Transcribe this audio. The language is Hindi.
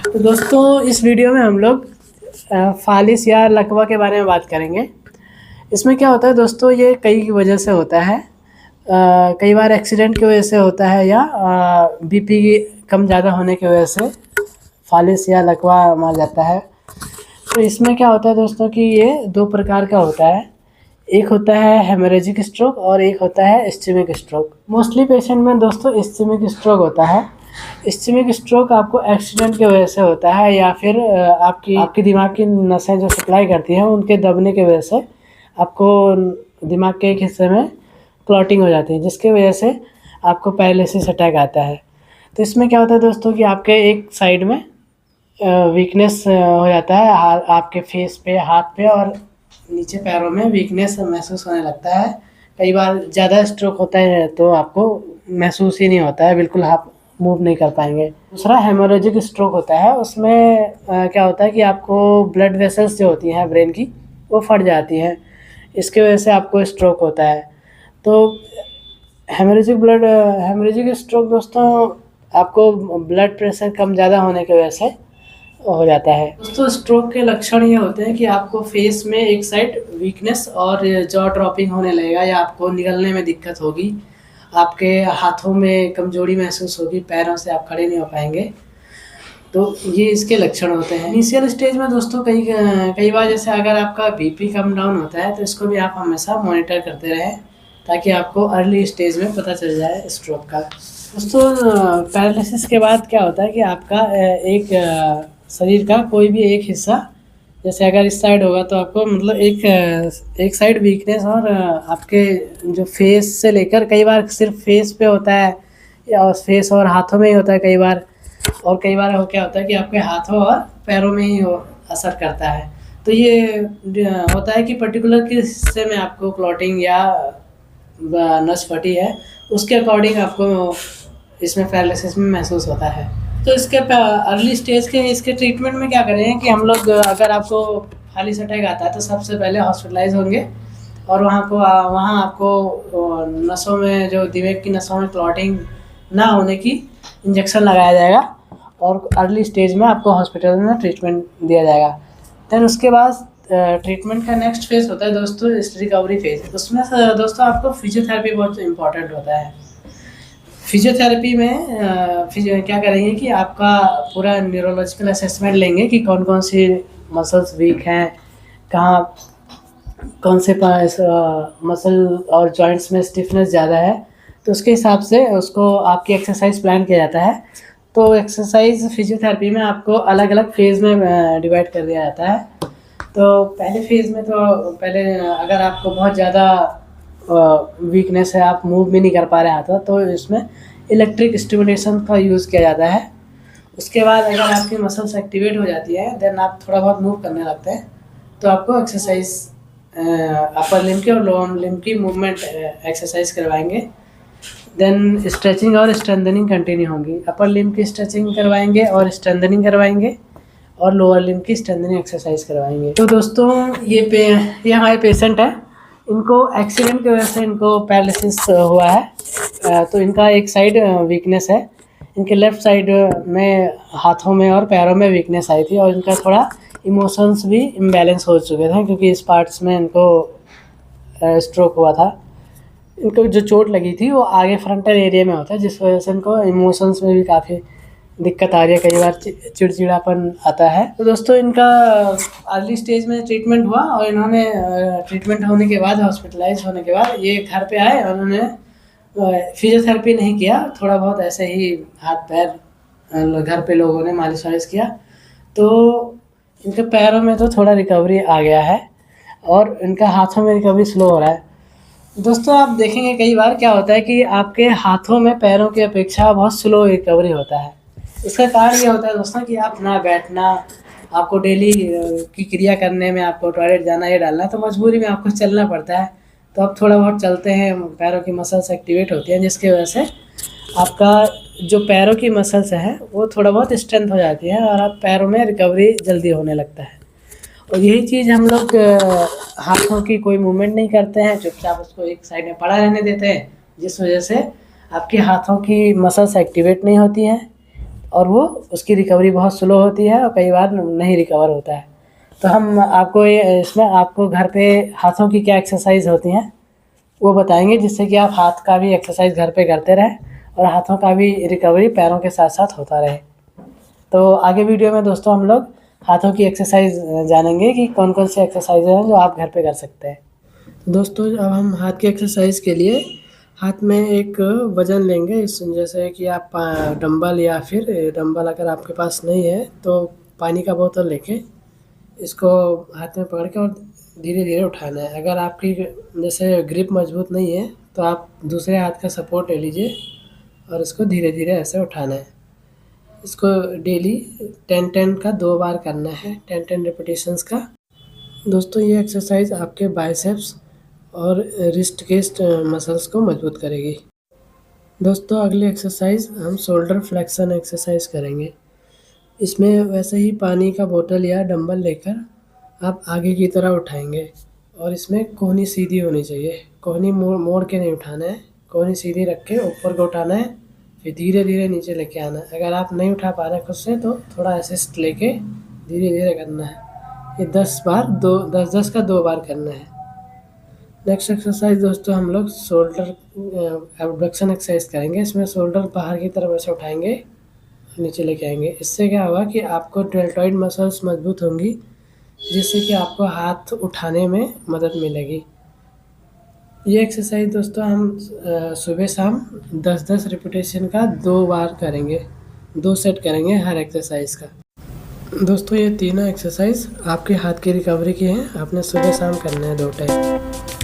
तो दोस्तों इस वीडियो में हम लोग फालिस या लकवा के बारे में बात करेंगे। इसमें क्या होता है दोस्तों, ये कई वजह से होता है। कई बार एक्सीडेंट की वजह से होता है या बीपी कम ज़्यादा होने की वजह से फालिस या लकवा मर जाता है। तो इसमें क्या होता है दोस्तों कि ये दो प्रकार का होता है। एक होता है हेमोरेजिक स्ट्रोक और एक होता है इस्चेमिक स्ट्रोक। मोस्टली पेशेंट में दोस्तों इस्चेमिक स्ट्रोक होता है। इस्चेमिक स्ट्रोक आपको एक्सीडेंट की वजह से होता है या फिर आपकी दिमाग की नसें जो सप्लाई करती हैं उनके दबने की वजह से आपको दिमाग के एक हिस्से में क्लॉटिंग हो जाती है, जिसकी वजह से आपको पैरालिसिस अटैक आता है। तो इसमें क्या होता है दोस्तों कि आपके एक साइड में वीकनेस हो जाता है, आपके फेस पे, हाथ पे और नीचे पैरों में वीकनेस महसूस होने लगता है। कई बार ज़्यादा स्ट्रोक होता है तो आपको महसूस ही नहीं होता है, बिल्कुल आप मूव नहीं कर पाएंगे। दूसरा हेमोरेजिक स्ट्रोक होता है। उसमें क्या होता है कि आपको ब्लड वेसल्स जो होती हैं ब्रेन की वो फट जाती हैं, इसकी वजह से आपको स्ट्रोक होता है। तो हेमोरेजिक स्ट्रोक दोस्तों आपको ब्लड प्रेशर कम ज़्यादा होने की वजह से हो जाता है। दोस्तों स्ट्रोक के लक्षण ये होते हैं कि आपको फेस में एक साइड वीकनेस और जॉ ड्रॉपिंग होने लगेगा या आपको निगलने में दिक्कत होगी, आपके हाथों में कमजोरी महसूस होगी, पैरों से आप खड़े नहीं हो पाएंगे। तो ये इसके लक्षण होते हैं। इनिशियल स्टेज में दोस्तों कई बार जैसे अगर आपका बीपी कम डाउन होता है तो इसको भी आप हमेशा मॉनिटर करते रहें ताकि आपको अर्ली स्टेज में पता चल जाए स्ट्रोक का। दोस्तों पैरालिसिस के बाद क्या होता है कि आपका एक शरीर का कोई भी एक हिस्सा, जैसे अगर इस साइड होगा तो आपको मतलब एक साइड वीकनेस और आपके जो फेस से लेकर, कई बार सिर्फ फेस पे होता है या फेस और हाथों में ही होता है कई बार, और कई बार क्या होता है कि आपके हाथों और पैरों में ही असर करता है। तो ये होता है कि पर्टिकुलर किस हिस्से में आपको क्लॉटिंग या नस फटी है, उसके अकॉर्डिंग आपको इसमें पैरालिसिस में महसूस होता है। तो इसके अर्ली स्टेज के इसके ट्रीटमेंट में क्या करें कि हम लोग, अगर आपको फालिस अटैक आता है तो सबसे पहले हॉस्पिटलाइज होंगे और वहाँ आपको नसों में, जो दिमाग की नसों में क्लॉटिंग ना होने की इंजेक्शन लगाया जाएगा और अर्ली स्टेज में आपको हॉस्पिटल में ट्रीटमेंट दिया जाएगा। देन उसके बाद ट्रीटमेंट का नेक्स्ट फेज़ होता है दोस्तों रिकवरी फेज़। उसमें दोस्तों आपको फिजियोथेरेपी बहुत इंपॉर्टेंट होता है। फिजियोथेरेपी में क्या करेंगे कि आपका पूरा न्यूरोलॉजिकल असेसमेंट लेंगे कि कौन कौन सी मसल्स वीक हैं, कहाँ कौन से मसल और जॉइंट्स में स्टिफनेस ज़्यादा है, तो उसके हिसाब से उसको आपकी एक्सरसाइज प्लान किया जाता है। तो एक्सरसाइज फिजियोथेरेपी में आपको अलग अलग फेज़ में डिवाइड कर दिया जाता है। तो पहले फेज़ में तो पहले अगर आपको बहुत ज़्यादा वीकनेस है, आप मूव भी नहीं कर पा रहे हाथों, तो इसमें इलेक्ट्रिक स्टिमुलेशन का यूज़ किया जाता है। उसके बाद अगर आपकी मसल्स एक्टिवेट हो जाती है, देन आप थोड़ा बहुत मूव करने लगते हैं, तो आपको एक्सरसाइज अपर लिम्ब की और लोअर लिम्ब की मूवमेंट एक्सरसाइज करवाएंगे। देन स्ट्रेचिंग और स्ट्रेंथनिंग कंटिन्यू होंगी। अपर लिम्ब की स्ट्रेचिंग करवाएंगे और स्ट्रेंथनिंग करवाएंगे और लोअर लिम्ब की स्ट्रेंथनिंग एक्सरसाइज करवाएंगे। तो दोस्तों ये हमारे पेशेंट है, इनको एक्सीडेंट की वजह से इनको पैरालिसिस हुआ है। तो इनका एक साइड वीकनेस है, इनके लेफ़्ट साइड में हाथों में और पैरों में वीकनेस आई थी और इनका थोड़ा इमोशंस भी इम्बैलेंस हो चुके थे क्योंकि इस पार्ट्स में इनको स्ट्रोक हुआ था। इनको जो चोट लगी थी वो आगे फ्रंटल एरिया में होता है, जिस वजह से इनको इमोशंस में भी काफ़ी दिक्कत आ रही है, कई बार चिड़चिड़ापन आता है। तो दोस्तों इनका अर्ली स्टेज में ट्रीटमेंट हुआ और इन्होंने ट्रीटमेंट होने के बाद, हॉस्पिटलाइज होने के बाद ये घर पे आए और उन्होंने फिजियोथेरेपी नहीं किया, थोड़ा बहुत ऐसे ही हाथ पैर घर पे लोगों ने मालिश वालिश किया, तो इनके पैरों में तो थोड़ा रिकवरी आ गया है और इनका हाथों में रिकवरी स्लो हो रहा है। दोस्तों आप देखेंगे कई बार क्या होता है कि आपके हाथों में पैरों की अपेक्षा बहुत स्लो रिकवरी होता है। इसका कारण ये होता है दोस्तों कि आप ना बैठना, आपको डेली की क्रिया करने में, आपको टॉयलेट जाना, ये डालना, तो मजबूरी में आपको चलना पड़ता है। तो आप थोड़ा बहुत चलते हैं, पैरों की मसल्स एक्टिवेट होती हैं, जिसकी वजह से आपका जो पैरों की मसल्स हैं वो थोड़ा बहुत स्ट्रेंथ हो जाती है और आप पैरों में रिकवरी जल्दी होने लगता है। और यही चीज़ हम लोग हाथों की कोई मूवमेंट नहीं करते हैं, चुपचाप उसको एक साइड में पड़ा रहने देते हैं, जिस वजह से आपके हाथों की मसल्स एक्टिवेट नहीं होती हैं और वो उसकी रिकवरी बहुत स्लो होती है और कई बार नहीं रिकवर होता है। तो हम आपको इसमें आपको घर पे हाथों की क्या एक्सरसाइज होती हैं वो बताएंगे, जिससे कि आप हाथ का भी एक्सरसाइज घर पे करते रहें और हाथों का भी रिकवरी पैरों के साथ साथ होता रहे। तो आगे वीडियो में दोस्तों हम लोग हाथों की एक्सरसाइज जानेंगे कि कौन कौन सी एक्सरसाइज हैं जो आप घर पे कर सकते हैं। दोस्तों अब हम हाथ की एक्सरसाइज के लिए हाथ में एक वज़न लेंगे, इस जैसे कि आप डंबल या फिर डंबल अगर आपके पास नहीं है तो पानी का बोतल लेके इसको हाथ में पकड़ के और धीरे धीरे उठाना है। अगर आपकी जैसे ग्रिप मजबूत नहीं है तो आप दूसरे हाथ का सपोर्ट ले लीजिए और इसको धीरे धीरे ऐसे उठाना है। इसको डेली 10-10 का 2 बार करना है, 10-10 रिपीटेशंस का। दोस्तों ये एक्सरसाइज आपके बाइसेप्स और रिस्ट के मसल्स को मजबूत करेगी। दोस्तों अगली एक्सरसाइज हम शोल्डर फ्लेक्शन एक्सरसाइज करेंगे। इसमें वैसे ही पानी का बोतल या डंबल लेकर आप आगे की तरफ उठाएंगे और इसमें कोहनी सीधी होनी चाहिए, कोहनी मोड़ के नहीं उठाना है, कोहनी सीधी रख के ऊपर को उठाना है, फिर धीरे धीरे नीचे लेके आना है। अगर आप नहीं उठा पा रहे खुद से तो थोड़ा असिस्ट लेके धीरे धीरे करना है। ये 10 बार 10-10 का 2 बार करना है। नेक्स्ट एक्सरसाइज दोस्तों हम लोग शोल्डर एब्डक्शन एक्सरसाइज करेंगे। इसमें शोल्डर बाहर की तरफ ऐसे उठाएंगे, नीचे लेके आएंगे। इससे क्या होगा कि आपको डेल्टॉइड मसल्स मजबूत होंगी, जिससे कि आपको हाथ उठाने में मदद मिलेगी। ये एक्सरसाइज दोस्तों हम सुबह शाम 10-10 रिपीटेशन का 2 बार करेंगे, 2 सेट करेंगे हर एक्सरसाइज का। दोस्तों ये तीनों एक्सरसाइज आपके हाथ की रिकवरी की हैं, आपने सुबह शाम करना है 2 टाइम।